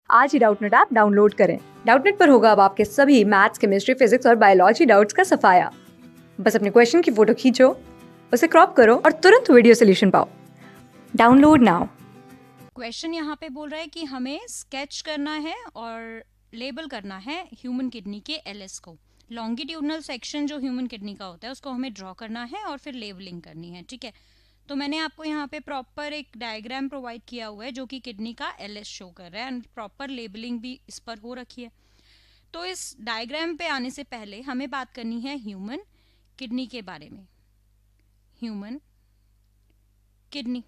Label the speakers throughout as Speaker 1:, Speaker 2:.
Speaker 1: आज ही Doubtnut app download करें। Doubtnut पर होगा अब आपके सभी मैथ्स, केमिस्ट्री, फिजिक्स और बायोलॉजी डाउट्स का सफाया। बस अपने क्वेश्चन की फोटो खींचो, उसे क्रॉप करो और तुरंत वीडियो सोल्यूशन पाओ। Download now.
Speaker 2: क्वेश्चन यहाँ पे बोल रहा है कि हमें स्केच करना है और लेबल करना है ह्यूमन किडनी के एलएस को। लॉन्गिट्यूडनल सेक्शन जो ह्यूमन किडनी का होता है उसको हमें ड्रॉ करना है और फिर लेबलिंग करनी है। ठीक है, तो मैंने आपको यहाँ पे प्रॉपर एक डायग्राम प्रोवाइड किया हुआ है जो कि किडनी का एलएस शो कर रहा है एंड प्रॉपर लेबलिंग भी इस पर हो रखी है। तो इस डायग्राम पे आने से पहले हमें बात करनी है ह्यूमन किडनी के बारे में। ह्यूमन किडनी,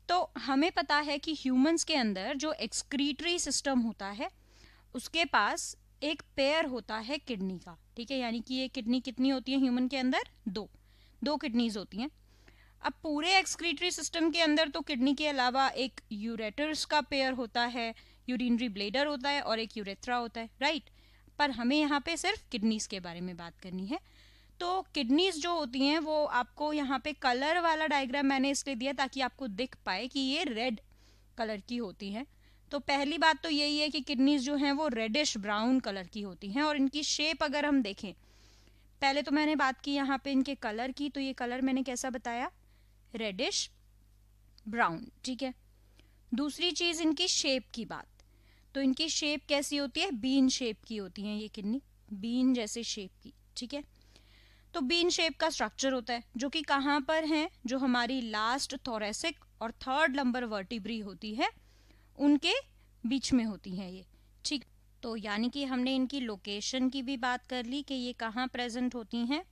Speaker 2: तो हमें पता है कि ह्यूमंस के अंदर जो एक्सक्रीटरी सिस्टम होता है उसके पास एक पेयर होता है किडनी का। ठीक है, यानी कि ये किडनी कितनी होती है ह्यूमन के अंदर? दो किडनीज होती हैं। अब पूरे एक्सक्रीटरी सिस्टम के अंदर तो किडनी के अलावा एक यूरेटर्स का पेयर होता है, यूरिनरी ब्लेडर होता है और एक यूरेथ्रा होता है, राइट। पर हमें यहाँ पे सिर्फ किडनीज के बारे में बात करनी है। तो किडनीज जो होती हैं वो आपको यहाँ पे कलर वाला डायग्राम मैंने इसलिए दिया ताकि आपको दिख पाए कि ये रेड कलर की होती हैं। तो पहली बात तो यही है कि किडनीज जो हैं वो रेडिश ब्राउन कलर की होती हैं और इनकी शेप अगर हम देखें, पहले तो मैंने बात की यहाँ पे इनके कलर की, तो ये कलर मैंने कैसा बताया? Reddish brown. ठीक है, दूसरी चीज इनकी शेप की बात, तो इनकी शेप कैसी होती है? बीन शेप की होती है ये किडनी, बीन जैसे शेप की। ठीक है, तो बीन शेप का स्ट्रक्चर होता है जो कि कहाँ पर है? जो हमारी लास्ट थोरेसिक और थर्ड लंबर वर्टिब्री होती है उनके बीच में होती है ये। ठीक, तो यानी कि हमने इनकी लोकेशन की भी बात कर ली कि ये कहाँ प्रेजेंट होती हैं?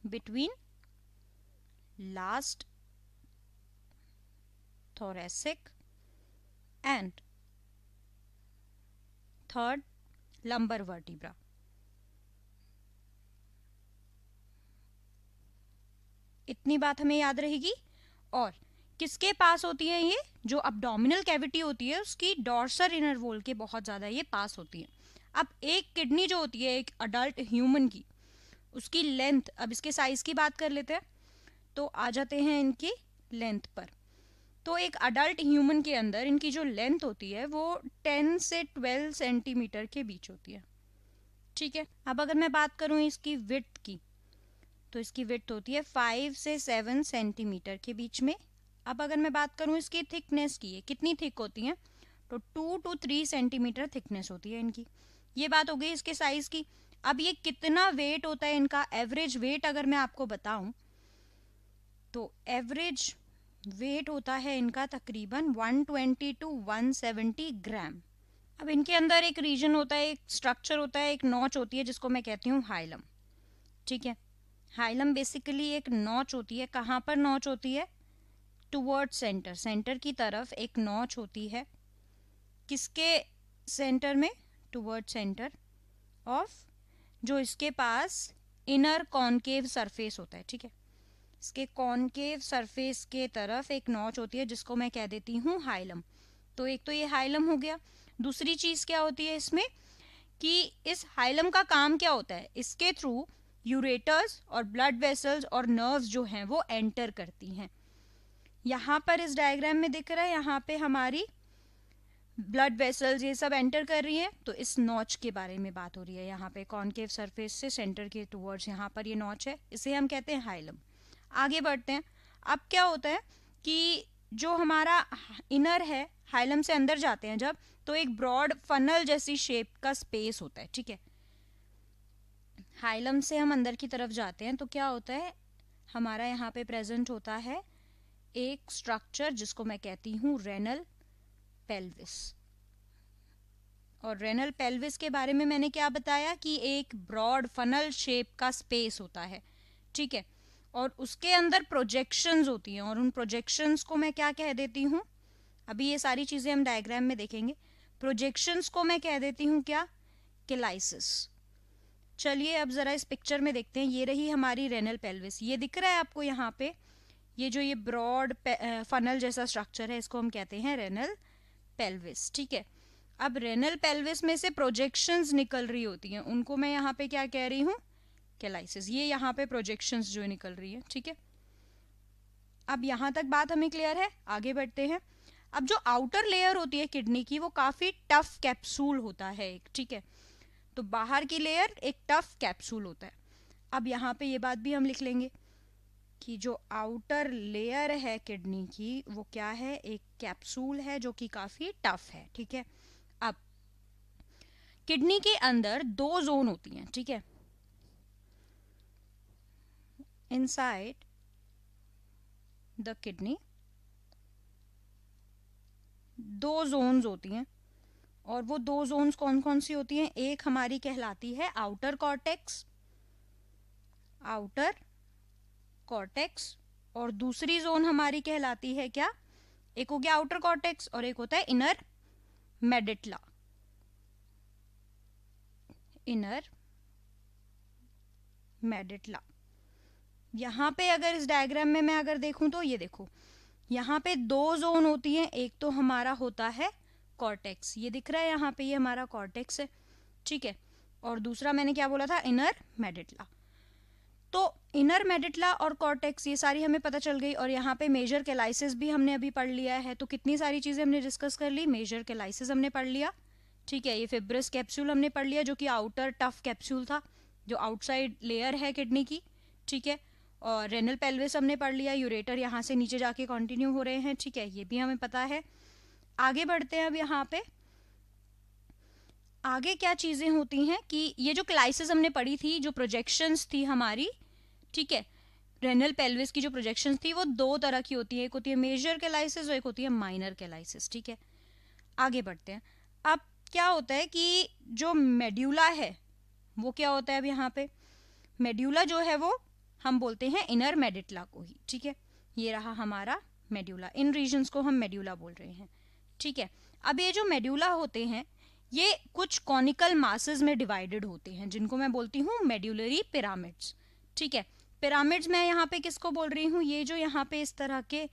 Speaker 2: Between last thoracic and third lumbar vertebra। इतनी बात हमें याद रहेगी। और किसके पास होती है ये? जो अब्डोमिनल कैविटी होती है उसकी डॉर्सल इनर वॉल के बहुत ज्यादा ये पास होती है। अब एक किडनी जो होती है एक अडल्ट ह्यूमन की, उसकी लेंथ, अब इसके साइज की बात कर लेते हैं तो आ जाते हैं इनकी लेंथ पर। तो एक अडल्ट ह्यूमन के अंदर इनकी जो लेंथ होती है वो 10 से 12 सेंटीमीटर के बीच होती है। ठीक है, अब अगर मैं बात करूं इसकी विड्थ की, तो इसकी विड्थ होती है 5 से 7 सेंटीमीटर के बीच में। अब अगर मैं बात करूं इसकी थिकनेस की, ये कितनी थिक होती है? तो 2 to 3 सेंटीमीटर थिकनेस होती है इनकी। ये बात हो गई इसके साइज की। अब ये कितना वेट होता है इनका? एवरेज वेट अगर मैं आपको बताऊं तो एवरेज वेट होता है इनका तकरीबन 120 to 170 ग्राम। अब इनके अंदर एक रीजन होता है, एक स्ट्रक्चर होता है, एक नॉच होती है जिसको मैं कहती हूँ हाइलम। ठीक है, हाइलम बेसिकली एक नॉच होती है। कहाँ पर नॉच होती है? टुवर्ड सेंटर, सेंटर की तरफ एक नॉच होती है। किसके सेंटर में? टुवर्ड सेंटर ऑफ, जो इसके पास इनर कॉनकेव सरफेस होता है। ठीक है, इसके कॉनकेव सरफेस के तरफ एक नॉच होती है जिसको मैं कह देती हूँ हाइलम। तो एक तो ये हाइलम हो गया। दूसरी चीज क्या होती है इसमें कि इस हाइलम का काम क्या होता है? इसके थ्रू यूरेटर्स और ब्लड वेसल्स और नर्व्स जो हैं वो एंटर करती हैं। यहाँ पर इस डायग्राम में दिख रहा है, यहाँ पे हमारी ब्लड वेसल्स ये सब एंटर कर रही हैं। तो इस नॉच के बारे में बात हो रही है। यहाँ पे कॉनकेव सरफेस से सेंटर के टुवर्ड्स यहाँ पर ये नॉच है, इसे हम कहते हैं हाइलम। आगे बढ़ते हैं। अब क्या होता है कि जो हमारा इनर है, हाइलम से अंदर जाते हैं जब, तो एक ब्रॉड फनल जैसी शेप का स्पेस होता है। ठीक है, हाइलम से हम अंदर की तरफ जाते हैं तो क्या होता है? हमारा यहाँ पे प्रेजेंट होता है एक स्ट्रक्चर जिसको मैं कहती हूँ रेनल पेल्विस। और रेनल पेल्विस के बारे में मैंने क्या बताया कि एक ब्रॉड फनल शेप का स्पेस होता है। ठीक है, और उसके अंदर प्रोजेक्शंस होती हैं और उन प्रोजेक्शंस को मैं क्या कह देती हूँ? अभी ये सारी चीजें हम डायग्राम में देखेंगे। प्रोजेक्शंस को मैं कह देती हूँ क्या? केलाइसिस। चलिए अब जरा इस पिक्चर में देखते हैं। ये रही हमारी रेनल पेल्विस, ये दिख रहा है आपको यहाँ पे? ये जो ये ब्रॉड फनल जैसा स्ट्रक्चर है इसको हम कहते हैं रेनल पेल्विस। ठीक है, अब रेनल पेल्विस में से प्रोजेक्शंस निकल रही होती हैं, उनको मैं यहाँ पे क्या कह रही हूँ? केलाइसिस। ये यहाँ पे प्रोजेक्शंस जो निकल रही है। ठीक है, अब यहाँ तक बात हमें क्लियर है। आगे बढ़ते हैं। अब जो आउटर लेयर होती है किडनी की वो काफी टफ कैप्सूल होता है एक, ठीक है। तो बाहर की लेयर एक टफ कैप्सूल होता है। अब यहाँ पे ये बात भी हम लिख लेंगे कि जो आउटर लेयर है किडनी की वो क्या है, एक कैप्सूल है जो कि काफी टफ है, ठीक है। अब किडनी के अंदर दो जोन होती हैं, ठीक है। इनसाइड द किडनी दो जोन्स होती हैं, और वो दो जोन्स कौन कौन सी होती हैं, एक हमारी कहलाती है आउटर कॉर्टेक्स, आउटर कॉर्टेक्स, और दूसरी जोन हमारी कहलाती है क्या, एक हो गया आउटर कॉर्टेक्स और एक होता है इनर मेडिटला, इनर मेडिटला। यहाँ पे अगर इस डायग्राम में मैं अगर देखूं तो ये देखो, यहाँ पे दो जोन होती हैं, एक तो हमारा होता है कॉर्टेक्स, ये दिख रहा है यहाँ पे, ये हमारा कॉर्टेक्स है, ठीक है। और दूसरा मैंने क्या बोला था, इनर मेडिटला। तो इनर मेडिटला और कॉर्टेक्स ये सारी हमें पता चल गई, और यहाँ पे मेजर कैलाइसिस भी हमने अभी पढ़ लिया है। तो कितनी सारी चीजें हमने डिस्कस कर ली, मेजर कैलाइसिस हमने पढ़ लिया, ठीक है। ये फिब्रस कैप्सूल हमने पढ़ लिया जो कि आउटर टफ कैप्सूल था, जो आउटसाइड लेयर है किडनी की, ठीक है। और रेनल पेल्विस हमने पढ़ लिया, यूरेटर यहाँ से नीचे जाके कंटिन्यू हो रहे हैं, ठीक है, ये भी हमें पता है। आगे बढ़ते हैं अब यहाँ पे आगे क्या चीजें होती हैं कि ये जो क्लाइसिस हमने पढ़ी थी, जो प्रोजेक्शंस थी हमारी, ठीक है, रेनल पेल्विस की जो प्रोजेक्शंस थी वो दो तरह की होती है, एक होती है मेजर कैलाइसिस और एक होती है माइनर कैलाइसिस, ठीक है। आगे बढ़ते हैं। अब क्या होता है कि जो मेड्यूला है वो क्या होता है, अब यहाँ पे मेड्यूला जो है वो हम बोलते हैं इनर मेडिटला को ही, ठीक है। ये रहा हमारा मेड्यूला, इन रीजन्स को हम मेड्यूला बोल रहे हैं, ठीक है। अब ये जो मेड्यूला होते हैं ये कुछ कॉनिकल मासेस में डिवाइडेड होते हैं, जिनको मैं बोलती हूँ मेड्यूलरी पिरामिड्स, ठीक है। पिरामिड्स मैं यहाँ पे किसको बोल रही हूँ, ये जो यहाँ पे इस तरह के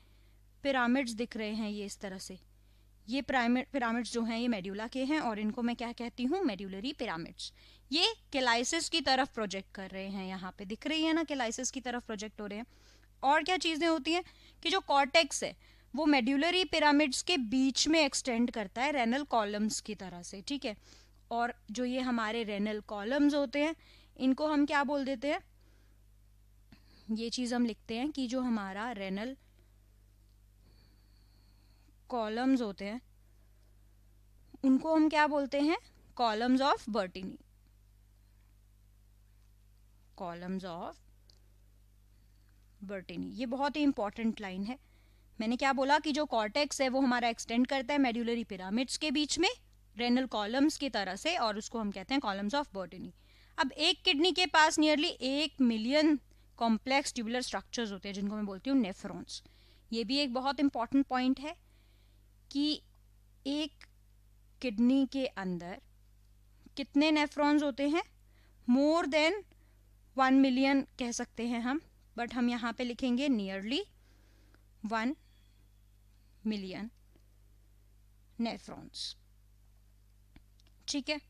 Speaker 2: पिरामिड्स दिख रहे हैं, ये इस तरह से, ये पिरामिड्स जो हैं ये मेड्यूला के हैं, और इनको मैं क्या कहती हूँ, मेड्यूलरी पिरामिड्स। ये कैलाइसिस की तरफ प्रोजेक्ट कर रहे हैं, यहाँ पे दिख रही है ना, कैलाइसिस की तरफ प्रोजेक्ट हो रहे हैं। और क्या चीजें होती हैं कि जो कॉर्टेक्स है वो मेड्यूलरी पिरामिड्स के बीच में एक्सटेंड करता है रेनल कॉलम्स की तरह से, ठीक है। और जो ये हमारे रेनल कॉलम्स होते हैं इनको हम क्या बोल देते हैं, ये चीज हम लिखते हैं कि जो हमारा रेनल कॉलम्स होते हैं उनको हम क्या बोलते हैं, कॉलम्स ऑफ बर्टीनी, कॉलम्स ऑफ बर्टीनी। ये बहुत ही इंपॉर्टेंट लाइन है। मैंने क्या बोला कि जो कॉर्टेक्स है वो हमारा एक्सटेंड करता है मेड्यूलरी पिरामिड्स के बीच में रेनल कॉलम्स की तरह से, और उसको हम कहते हैं कॉलम्स ऑफ बर्टीनी। अब एक किडनी के पास nearly 1 million complex tubular structures होते हैं जिनको मैं बोलती हूँ नेफ्रॉन्स। ये भी एक बहुत इंपॉर्टेंट पॉइंट है कि एक किडनी के अंदर कितने नेफ्रॉन्स होते हैं, मोर देन 1 मिलियन कह सकते हैं हम, बट हम यहाँ पे लिखेंगे नियरली 1 मिलियन नेफ्रॉन्स, ठीक है,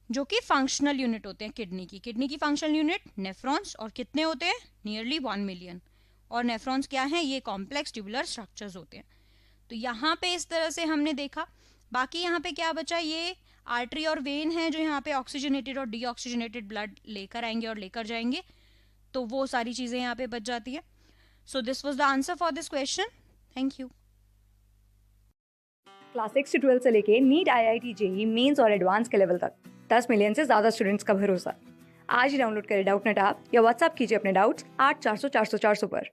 Speaker 2: जो कि फंक्शनल यूनिट होते हैं किडनी की फंक्शनल यूनिट नेफ्रॉन्स, और कितने होते हैं, नियरली 1 मिलियन। और नेफ्रॉन्स क्या है, ये कॉम्प्लेक्स ट्यूबुलर स्ट्रक्चर्स होते हैं। तो यहाँ पे इस तरह से हमने देखा। बाकी यहाँ पे क्या बचा, ये आर्टरी और वेन है जो यहाँ पे ऑक्सीजनेटेड और डीऑक्सीजनेटेड ब्लड लेकर आएंगे और लेकर जाएंगे, तो वो सारी चीजें यहाँ पे बच जाती है। So this was the answer for this question. Thank you.
Speaker 1: Class 6 से 12 से लेके नीट, IIT, JEE मेंस और एडवांस के लेवल तक 10 मिलियन से ज़्यादा स्टूडेंट्स का भरोसा। आज ही डाउनलोड करें डाउटनेट ऐप या व्हाट्सएप कीजिए अपने डाउट्स 8400 400 400 पर।